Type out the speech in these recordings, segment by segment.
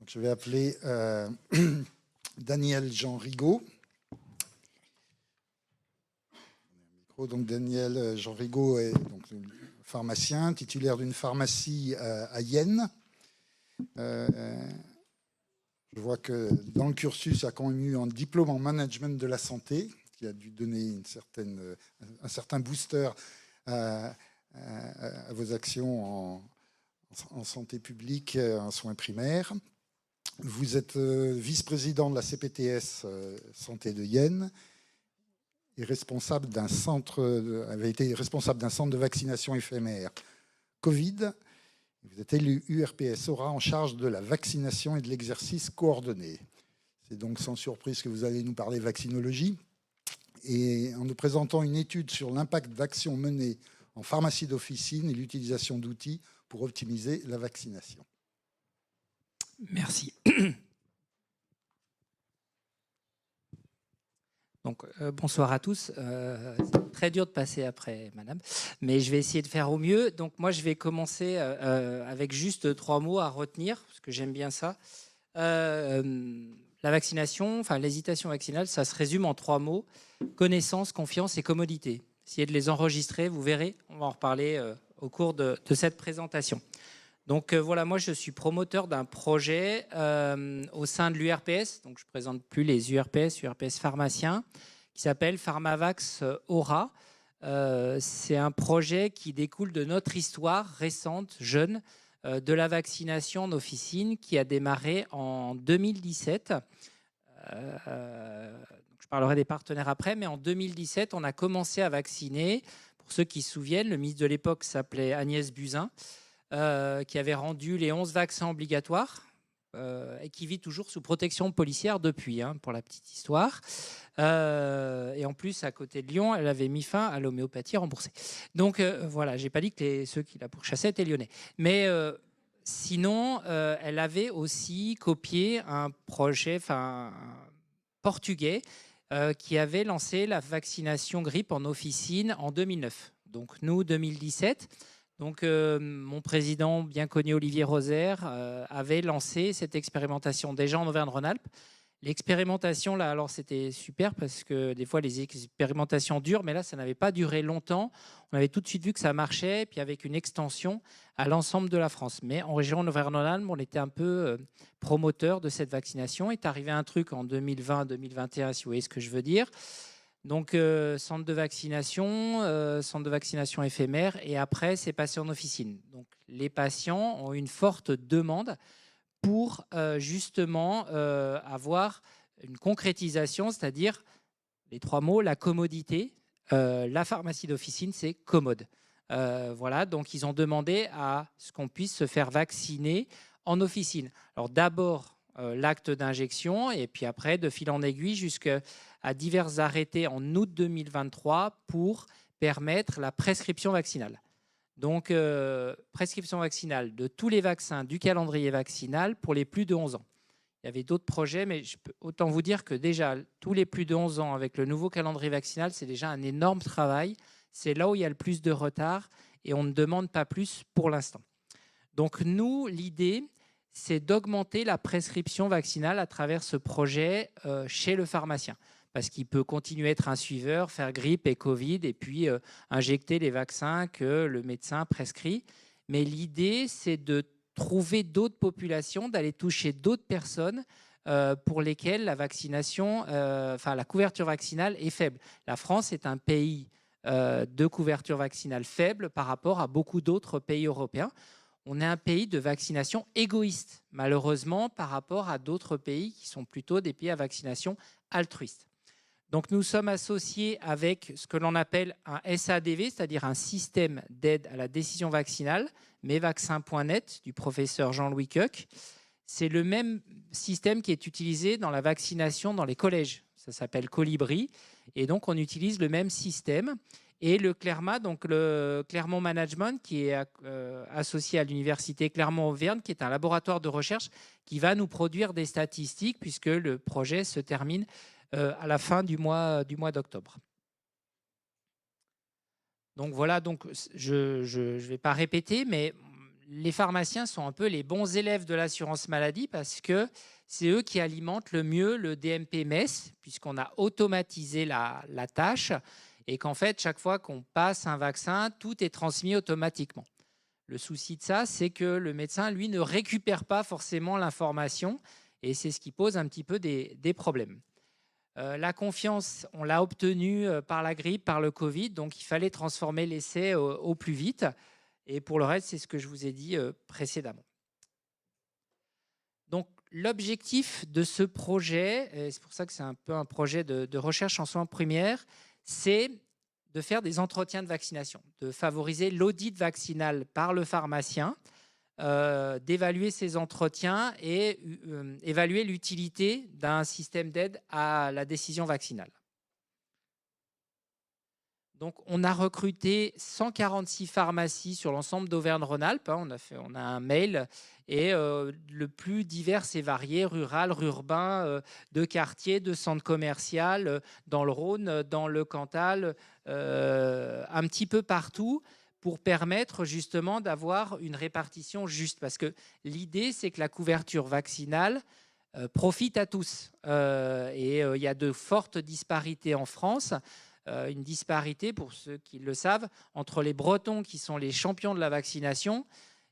Donc, je vais appeler Daniel Jean Rigaud. Donc, Daniel Jean Rigaud est donc pharmacien, titulaire d'une pharmacie à Yenne. Je vois que dans le cursus, il y a quand même eu un diplôme en management de la santé qui a dû donner un certain booster à vos actions en santé publique, en soins primaires. Vous êtes vice-président de la CPTS Santé de Yenne et avait été responsable d'un centre de vaccination éphémère Covid. Vous êtes élu URPS Aura en charge de la vaccination et de l'exercice coordonné. C'est donc sans surprise que vous allez nous parler vaccinologie et en nous présentant une étude sur l'impact d'actions menées en pharmacie d'officine et l'utilisation d'outils pour optimiser la vaccination. Merci. Donc, bonsoir à tous. C'est très dur de passer après, madame, mais je vais essayer de faire au mieux. Donc, moi, je vais commencer avec juste 3 mots à retenir, parce que j'aime bien ça. La vaccination, enfin l'hésitation vaccinale, ça se résume en 3 mots. Connaissance, confiance et commodité. Essayez de les enregistrer, vous verrez. On va en reparler au cours de cette présentation. Donc voilà, moi je suis promoteur d'un projet au sein de l'URPS, donc je ne présente plus les URPS pharmaciens, qui s'appelle Pharmavax Aura. C'est un projet qui découle de notre histoire récente, jeune, de la vaccination en officine qui a démarré en 2017. Je parlerai des partenaires après, mais en 2017, on a commencé à vacciner. Pour ceux qui se souviennent, le ministre de l'époque s'appelait Agnès Buzyn. Qui avait rendu les 11 vaccins obligatoires et qui vit toujours sous protection policière depuis, pour la petite histoire. Et en plus, à côté de Lyon, elle avait mis fin à l'homéopathie remboursée. Donc voilà, j'ai pas dit que ceux qui la pourchassaient étaient lyonnais. Mais sinon, elle avait aussi copié un projet portugais qui avait lancé la vaccination grippe en officine en 2009. Donc nous, 2017... Donc, mon président, bien connu Olivier Rosaire, avait lancé cette expérimentation déjà en Auvergne-Rhône-Alpes. L'expérimentation, là, alors c'était super parce que des fois, les expérimentations durent, mais là, ça n'avait pas duré longtemps. On avait tout de suite vu que ça marchait, puis avec une extension à l'ensemble de la France. Mais en région Auvergne-Rhône-Alpes, on était un peu promoteur de cette vaccination. Il est arrivé un truc en 2020-2021, si vous voyez ce que je veux dire. Donc, centre de vaccination éphémère, et après, c'est passé en officine. Donc, les patients ont une forte demande pour justement avoir une concrétisation, c'est-à-dire les 3 mots, la commodité. La pharmacie d'officine, c'est commode. Voilà, donc ils ont demandé à ce qu'on puisse se faire vacciner en officine. Alors, d'abord, l'acte d'injection, et puis après, de fil en aiguille, jusqu'à divers arrêtés en août 2023 pour permettre la prescription vaccinale. Donc, prescription vaccinale de tous les vaccins du calendrier vaccinal pour les plus de 11 ans. Il y avait d'autres projets, mais je peux autant vous dire que déjà, tous les plus de 11 ans avec le nouveau calendrier vaccinal, c'est déjà un énorme travail. C'est là où il y a le plus de retard et on ne demande pas plus pour l'instant. Donc, nous, l'idée, c'est d'augmenter la prescription vaccinale à travers ce projet chez le pharmacien. Parce qu'il peut continuer à être un suiveur, faire grippe et Covid, et puis injecter les vaccins que le médecin prescrit. Mais l'idée, c'est de trouver d'autres populations, d'aller toucher d'autres personnes pour lesquelles la vaccination, la couverture vaccinale est faible. La France est un pays de couverture vaccinale faible par rapport à beaucoup d'autres pays européens. On est un pays de vaccination égoïste, malheureusement, par rapport à d'autres pays qui sont plutôt des pays à vaccination altruiste. Donc, nous sommes associés avec ce que l'on appelle un SADV, c'est-à-dire un système d'aide à la décision vaccinale, mesvaccins.net, du professeur Jean-Louis Koch. C'est le même système qui est utilisé dans la vaccination dans les collèges. Ça s'appelle Colibri. Et donc, on utilise le même système. Et le CLERMA, donc le Clermont Management, qui est associé à l'université Clermont-Auvergne, qui est un laboratoire de recherche qui va nous produire des statistiques puisque le projet se termine à la fin du mois d'octobre. Donc voilà, donc je vais pas répéter, mais les pharmaciens sont un peu les bons élèves de l'assurance maladie parce que c'est eux qui alimentent le mieux le DMP-MES, puisqu'on a automatisé la tâche et qu'en fait, chaque fois qu'on passe un vaccin, tout est transmis automatiquement. Le souci de ça, c'est que le médecin, lui, ne récupère pas forcément l'information et c'est ce qui pose un petit peu des problèmes. La confiance, on l'a obtenue par la grippe, par le Covid, donc il fallait transformer l'essai au plus vite. Et pour le reste, c'est ce que je vous ai dit précédemment. Donc, l'objectif de ce projet, et c'est pour ça que c'est un peu un projet de recherche en soins primaires, c'est de faire des entretiens de vaccination, de favoriser l'audit vaccinal par le pharmacien, d'évaluer ces entretiens et évaluer l'utilité d'un système d'aide à la décision vaccinale. Donc, on a recruté 146 pharmacies sur l'ensemble d'Auvergne-Rhône-Alpes. On a un mail et le plus divers et varié, rural, urbain, de quartier, de centre commercial, dans le Rhône, dans le Cantal, un petit peu partout, pour permettre justement d'avoir une répartition juste. Parce que l'idée, c'est que la couverture vaccinale profite à tous. Et il y a de fortes disparités en France. Une disparité, pour ceux qui le savent, entre les Bretons qui sont les champions de la vaccination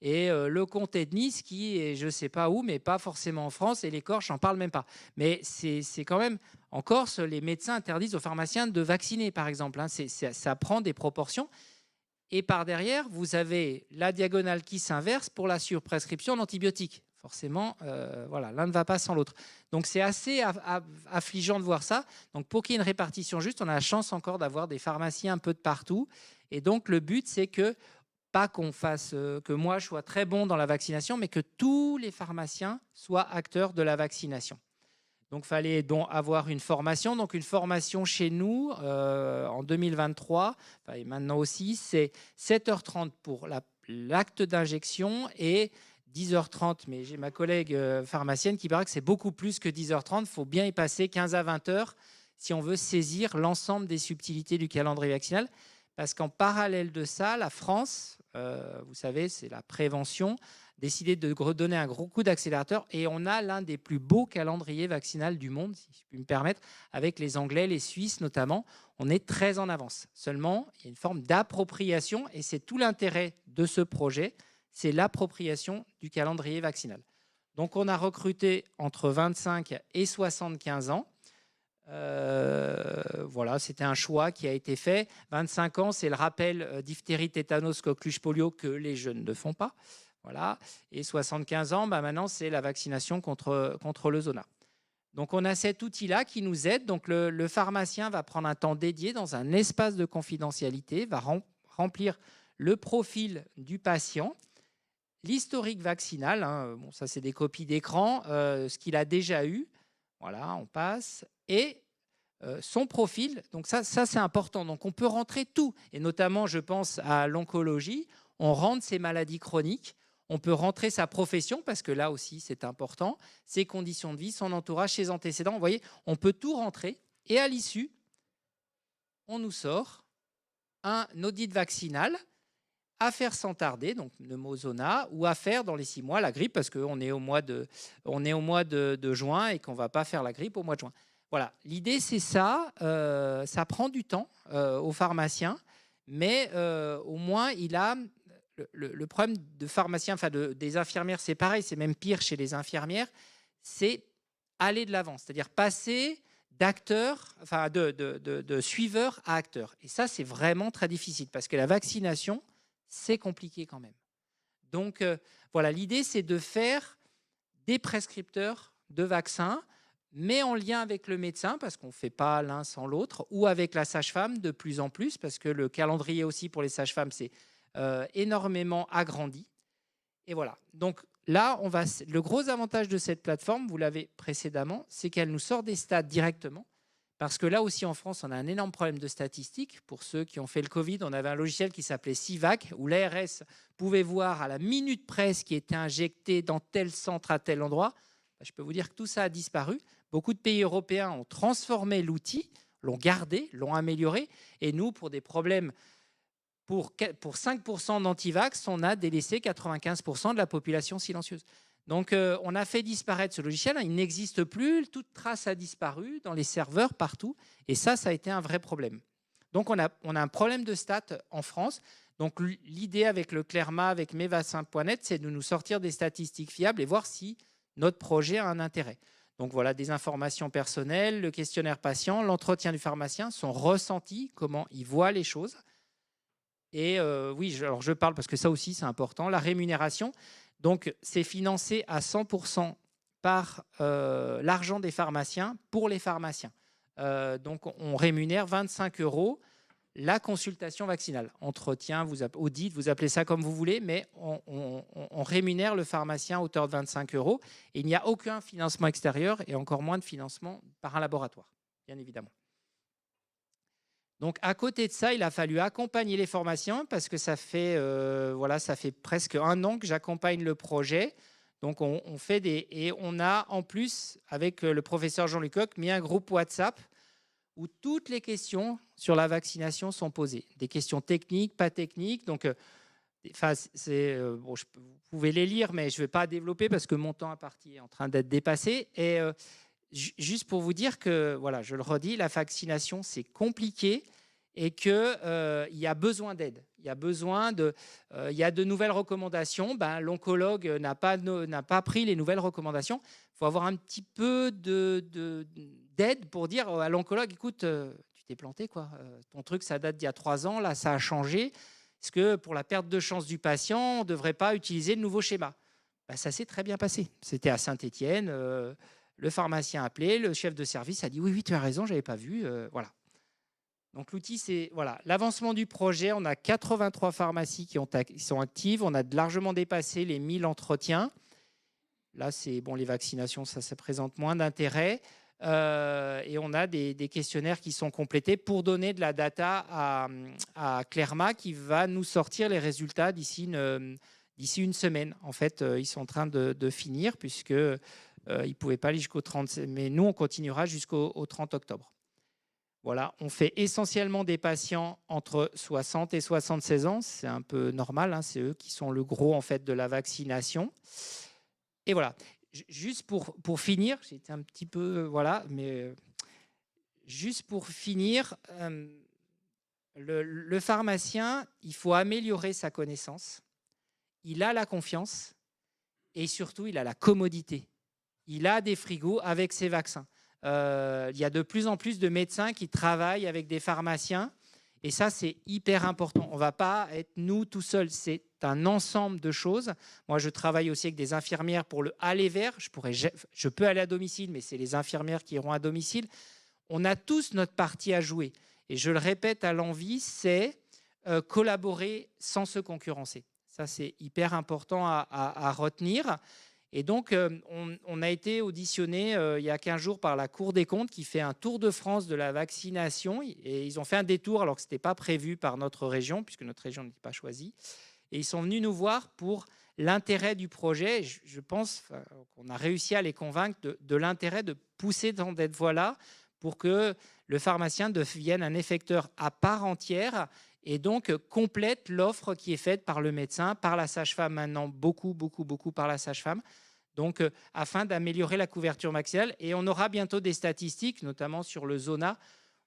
et le comté de Nice qui est je ne sais pas où, mais pas forcément en France, et les Corses, j'en parle même pas. Mais c'est quand même, en Corse, les médecins interdisent aux pharmaciens de vacciner, par exemple. Ça prend des proportions. Et par derrière, vous avez la diagonale qui s'inverse pour la surprescription d'antibiotiques. Forcément, voilà, l'un ne va pas sans l'autre. Donc, c'est assez affligeant de voir ça. Donc, pour qu'il y ait une répartition juste, on a la chance encore d'avoir des pharmaciens un peu de partout. Et donc, le but, c'est que, pas qu'on fasse, que moi, je sois très bon dans la vaccination, mais que tous les pharmaciens soient acteurs de la vaccination. Donc, il fallait donc avoir une formation. Donc, une formation chez nous en 2023, et maintenant aussi, c'est 7h30 pour l'acte d'injection et 10h30. Mais j'ai ma collègue pharmacienne qui paraît que c'est beaucoup plus que 10h30. Il faut bien y passer 15 à 20 heures si on veut saisir l'ensemble des subtilités du calendrier vaccinal. Parce qu'en parallèle de ça, la France, vous savez, c'est la prévention, décidé de redonner un gros coup d'accélérateur et on a l'un des plus beaux calendriers vaccinaux du monde, si je puis me permettre, avec les Anglais, les Suisses notamment. On est très en avance. Seulement, il y a une forme d'appropriation et c'est tout l'intérêt de ce projet, c'est l'appropriation du calendrier vaccinal. Donc, on a recruté entre 25 et 75 ans. Voilà, c'était un choix qui a été fait. 25 ans, c'est le rappel diphtérie, tétanos, coqueluche, polio que les jeunes ne font pas. Voilà. Et 75 ans, maintenant, c'est la vaccination contre le zona. Donc, on a cet outil-là qui nous aide. Donc, le pharmacien va prendre un temps dédié dans un espace de confidentialité, va remplir le profil du patient, l'historique vaccinal. Bon, ça, c'est des copies d'écran, ce qu'il a déjà eu. Voilà, on passe. Et son profil, donc ça c'est important. Donc, on peut rentrer tout. Et notamment, je pense à l'oncologie. On rentre ses maladies chroniques. On peut rentrer sa profession, parce que là aussi, c'est important, ses conditions de vie, son entourage, ses antécédents. Vous voyez, on peut tout rentrer. Et à l'issue, on nous sort un audit vaccinal à faire sans tarder, donc pneumozona, ou à faire dans les 6 mois la grippe, parce qu'on est au mois de juin et qu'on ne va pas faire la grippe au mois de juin. Voilà, l'idée, c'est ça. Ça prend du temps aux pharmaciens, mais au moins, il a... Le problème de pharmaciens, enfin des infirmières, c'est pareil, c'est même pire chez les infirmières, c'est aller de l'avant, c'est-à-dire passer d'acteur, enfin de suiveur à acteur. Et ça, c'est vraiment très difficile parce que la vaccination, c'est compliqué quand même. Donc, voilà, l'idée, c'est de faire des prescripteurs de vaccins, mais en lien avec le médecin, parce qu'on ne fait pas l'un sans l'autre, ou avec la sage-femme de plus en plus, parce que le calendrier aussi pour les sages-femmes, c'est énormément agrandi. Et voilà. Donc là, le gros avantage de cette plateforme, vous l'avez précédemment, c'est qu'elle nous sort des stats directement. Parce que là aussi, en France, on a un énorme problème de statistiques. Pour ceux qui ont fait le Covid, on avait un logiciel qui s'appelait CIVAC, où l'ARS pouvait voir à la minute près ce qui était injecté dans tel centre à tel endroit. Je peux vous dire que tout ça a disparu. Beaucoup de pays européens ont transformé l'outil, l'ont gardé, l'ont amélioré. Et nous, pour des problèmes pour 5% d'antivax, on a délaissé 95% de la population silencieuse. Donc, on a fait disparaître ce logiciel. Il n'existe plus. Toute trace a disparu dans les serveurs partout. Et ça a été un vrai problème. Donc, on a un problème de stats en France. Donc, l'idée avec le Clerma, avec mesvaccins.net, c'est de nous sortir des statistiques fiables et voir si notre projet a un intérêt. Donc, voilà, des informations personnelles, le questionnaire patient, l'entretien du pharmacien, son ressenti, comment il voit les choses. Et oui, alors je parle parce que ça aussi, c'est important. La rémunération, donc, c'est financé à 100% par l'argent des pharmaciens pour les pharmaciens. Donc, on rémunère 25 € la consultation vaccinale. Entretien, audit, vous appelez ça comme vous voulez, mais on rémunère le pharmacien à hauteur de 25 €. Et il n'y a aucun financement extérieur et encore moins de financement par un laboratoire, bien évidemment. Donc, à côté de ça, il a fallu accompagner les pharmaciens parce que ça fait presque 1 an que j'accompagne le projet. Donc, on fait et on a en plus, avec le professeur Jean-Luc Coq, mis un groupe WhatsApp où toutes les questions sur la vaccination sont posées. Des questions techniques, pas techniques. Donc, vous pouvez les lire, mais je ne vais pas développer parce que mon temps imparti est en train d'être dépassé. Et juste pour vous dire que, voilà, je le redis, la vaccination, c'est compliqué et qu'il y a besoin d'aide. Il y a de nouvelles recommandations. L'oncologue n'a pas pris les nouvelles recommandations. Il faut avoir un petit peu d'aide pour dire à l'oncologue, écoute, tu t'es planté, quoi. Ton truc, ça date d'il y a 3 ans, là, ça a changé. Est-ce que pour la perte de chance du patient, on ne devrait pas utiliser le nouveau schéma ? Ça s'est très bien passé. C'était à Saint-Étienne. Le pharmacien a appelé, le chef de service a dit oui, tu as raison, je n'avais pas vu. Voilà. Donc l'outil, c'est voilà, l'avancement du projet. On a 83 pharmacies qui sont actives. On a largement dépassé les 1000 entretiens. Là, c'est bon, les vaccinations, ça présente moins d'intérêt. Et on a des questionnaires qui sont complétés pour donner de la data à Clerma qui va nous sortir les résultats d'ici une semaine. En fait, ils sont en train de finir puisque ils ne pouvaient pas aller jusqu'au 30, mais nous, on continuera jusqu'au 30 octobre. Voilà, on fait essentiellement des patients entre 60 et 76 ans. C'est un peu normal, hein, c'est eux qui sont le gros en fait, de la vaccination. Et voilà, juste pour finir, j'étais un petit peu... voilà, mais juste pour finir, le pharmacien, il faut améliorer sa connaissance. Il a la confiance et surtout, il a la commodité. Il a des frigos avec ses vaccins. Il y a de plus en plus de médecins qui travaillent avec des pharmaciens. Et ça, c'est hyper important. On ne va pas être nous tout seuls. C'est un ensemble de choses. Moi, je travaille aussi avec des infirmières pour le aller vers. Je peux aller à domicile, mais c'est les infirmières qui iront à domicile. On a tous notre partie à jouer. Et je le répète à l'envi, c'est collaborer sans se concurrencer. Ça, c'est hyper important à retenir. Et donc, on a été auditionné il y a 15 jours par la Cour des comptes qui fait un tour de France de la vaccination. Et ils ont fait un détour alors que ce n'était pas prévu par notre région, puisque notre région n'était pas choisie. Et ils sont venus nous voir pour l'intérêt du projet. Je pense qu'on a réussi à les convaincre de l'intérêt de pousser dans cette voie-là pour que le pharmacien devienne un effecteur à part entière et donc complète l'offre qui est faite par le médecin, par la sage-femme maintenant, beaucoup par la sage-femme, donc afin d'améliorer la couverture vaccinale. Et on aura bientôt des statistiques, notamment sur le Zona,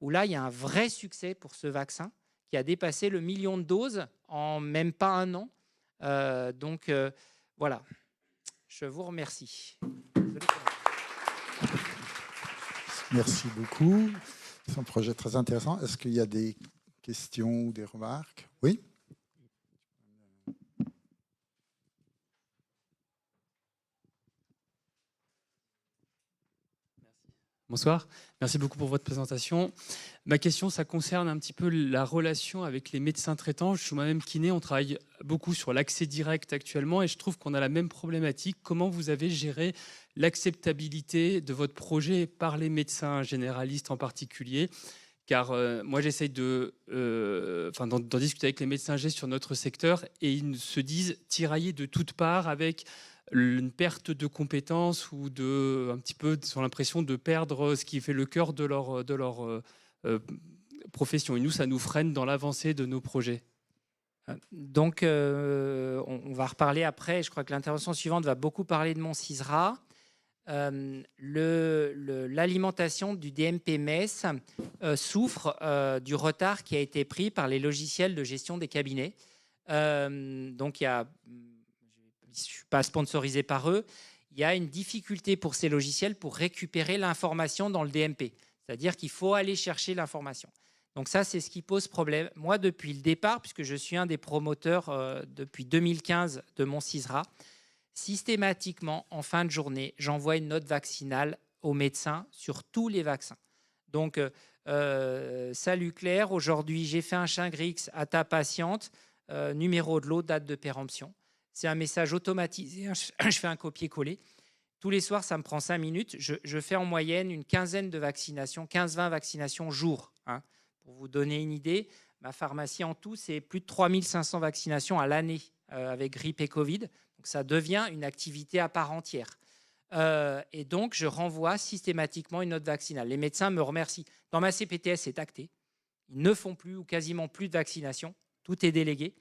où là, il y a un vrai succès pour ce vaccin qui a dépassé le 1 million de doses en même pas 1 an. Voilà, je vous remercie. Merci beaucoup. C'est un projet très intéressant. Est-ce qu'il y a des questions ou des remarques? Oui. Bonsoir, merci beaucoup pour votre présentation. Ma question, ça concerne un petit peu la relation avec les médecins traitants. Je suis moi-même kiné, on travaille beaucoup sur l'accès direct actuellement et je trouve qu'on a la même problématique. Comment vous avez géré l'acceptabilité de votre projet par les médecins généralistes en particulier? Car moi, j'essaye d'en discuter avec les médecins G sur notre secteur et ils se disent tiraillés de toutes parts avec une perte de compétences ou un petit peu sur l'impression de perdre ce qui fait le cœur de leur profession. Et nous, ça nous freine dans l'avancée de nos projets. Donc, on va reparler après. Je crois que l'intervention suivante va beaucoup parler de mon CISRA. L'alimentation du DMP-MES souffre du retard qui a été pris par les logiciels de gestion des cabinets. Donc, je ne suis pas sponsorisé par eux. Il y a une difficulté pour ces logiciels pour récupérer l'information dans le DMP. C'est-à-dire qu'il faut aller chercher l'information. Donc ça, c'est ce qui pose problème. Moi, depuis le départ, puisque je suis un des promoteurs depuis 2015 de mon CISRA, systématiquement, en fin de journée, j'envoie une note vaccinale aux médecins sur tous les vaccins. Donc, salut Claire, aujourd'hui, j'ai fait un Shingrix à ta patiente, numéro de lot, date de péremption. C'est un message automatisé, je fais un copier-coller. Tous les soirs, ça me prend 5 minutes. Je fais en moyenne une quinzaine de vaccinations, 15-20 vaccinations jour. Hein. Pour vous donner une idée, ma pharmacie en tout, c'est plus de 3500 vaccinations à l'année avec grippe et Covid. Donc ça devient une activité à part entière. Et donc, je renvoie systématiquement une note vaccinale. Les médecins me remercient. Dans ma CPTS, c'est acté. Ils ne font plus ou quasiment plus de vaccination. Tout est délégué.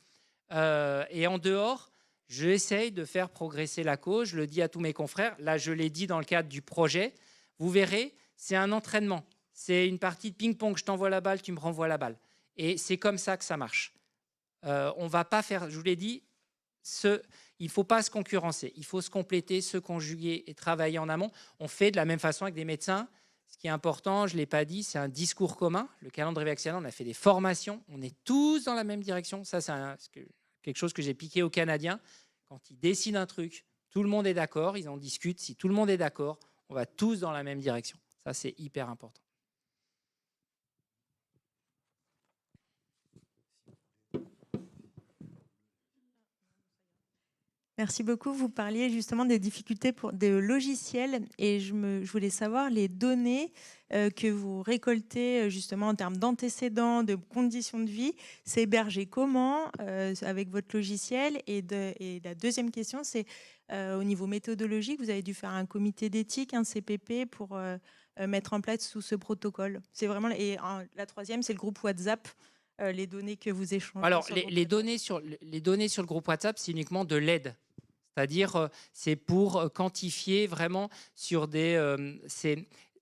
Et en dehors, j'essaye de faire progresser la cause. Je le dis à tous mes confrères. Là, je l'ai dit dans le cadre du projet. Vous verrez, c'est un entraînement. C'est une partie de ping-pong. Je t'envoie la balle, tu me renvoies la balle. Et c'est comme ça que ça marche. On ne va pas faire, je vous l'ai dit, il ne faut pas se concurrencer. Il faut se compléter, se conjuguer et travailler en amont. On fait de la même façon avec des médecins. Ce qui est important, je ne l'ai pas dit, c'est un discours commun. Le calendrier vaccinal, on a fait des formations. On est tous dans la même direction. Ça, c'est quelque chose que j'ai piqué aux Canadiens. Quand ils décident un truc, tout le monde est d'accord. Ils en discutent. Si tout le monde est d'accord, on va tous dans la même direction. Ça, c'est hyper important. Merci beaucoup. Vous parliez justement des difficultés pour des logiciels et je voulais savoir les données que vous récoltez justement en termes d'antécédents, de conditions de vie. C'est hébergé comment avec votre logiciel et la deuxième question, c'est au niveau méthodologique, vous avez dû faire un comité d'éthique, un CPP pour mettre en place tout ce protocole. C'est vraiment la troisième, c'est le groupe WhatsApp. Les données que vous échangez. Alors, les données sur le groupe WhatsApp, c'est uniquement de l'aide. C'est-à-dire, c'est pour quantifier vraiment sur des...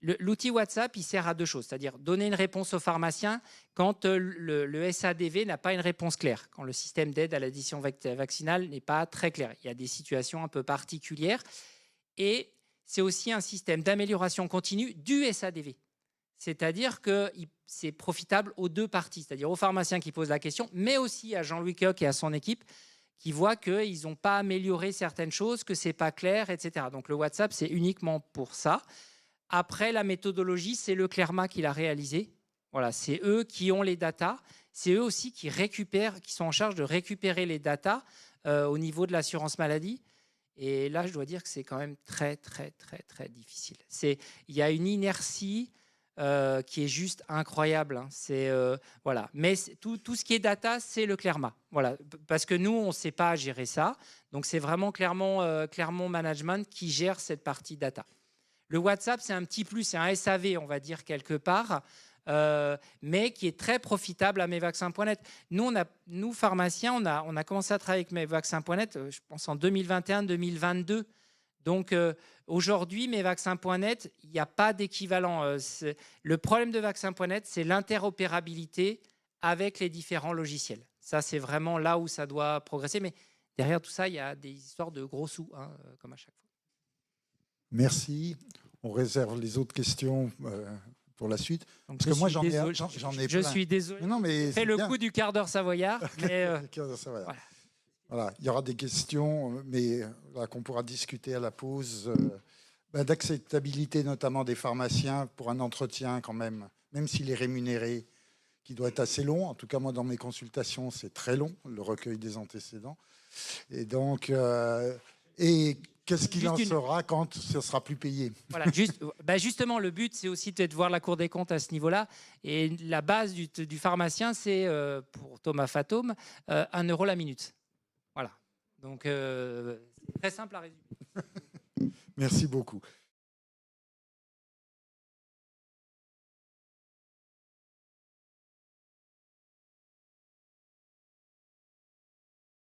L'outil WhatsApp, il sert à deux choses, c'est-à-dire donner une réponse au pharmacien quand le SADV n'a pas une réponse claire, quand le système d'aide à l'addition vaccinale n'est pas très clair. Il y a des situations un peu particulières. Et c'est aussi un système d'amélioration continue du SADV. C'est-à-dire que c'est profitable aux deux parties, c'est-à-dire au pharmacien qui pose la question, mais aussi à Jean-Louis Koch et à son équipe qui voient qu'ils n'ont pas amélioré certaines choses, que ce n'est pas clair, etc. Donc le WhatsApp, c'est uniquement pour ça. Après, la méthodologie, c'est le CLERMA qui l'a réalisé. Voilà, c'est eux qui ont les datas. C'est eux aussi qui sont en charge de récupérer les datas au niveau de l'assurance maladie. Et là, je dois dire que c'est quand même très, très, très, très difficile. Il y a une inertie qui est juste incroyable. Hein. Voilà. Mais tout ce qui est data, c'est le Clerma. Voilà. Parce que nous, on ne sait pas gérer ça. Donc, c'est vraiment Clermont Management qui gère cette partie data. Le WhatsApp, c'est un petit plus, c'est un SAV, on va dire, quelque part, mais qui est très profitable à mesvaccins.net. Nous, pharmaciens, on a commencé à travailler avec mesvaccins.net, je pense, en 2021-2022. Donc, aujourd'hui, mesvaccins.net, il n'y a pas d'équivalent. Le problème de vaccins.net, c'est l'interopérabilité avec les différents logiciels. Ça, c'est vraiment là où ça doit progresser. Mais derrière tout ça, il y a des histoires de gros sous, hein, comme à chaque fois. Merci. On réserve les autres questions pour la suite. Donc, parce que moi, j'en ai Je plein. suis désolé. Non, mais fais le coup du quart d'heure savoyard. Mais voilà, il y aura des questions, mais qu'on pourra discuter à la pause, d'acceptabilité notamment des pharmaciens pour un entretien quand même s'il est rémunéré, qui doit être assez long. En tout cas, moi, dans mes consultations, c'est très long, le recueil des antécédents. Et donc, qu'est-ce qu'il en sera quand ce sera plus payé? Voilà, justement, le but, c'est aussi de voir la Cour des comptes à ce niveau-là. Et la base du pharmacien, c'est, pour Thomas Fatome, 1 € la minute. Voilà. Donc, c'est très simple à résumer. Merci beaucoup.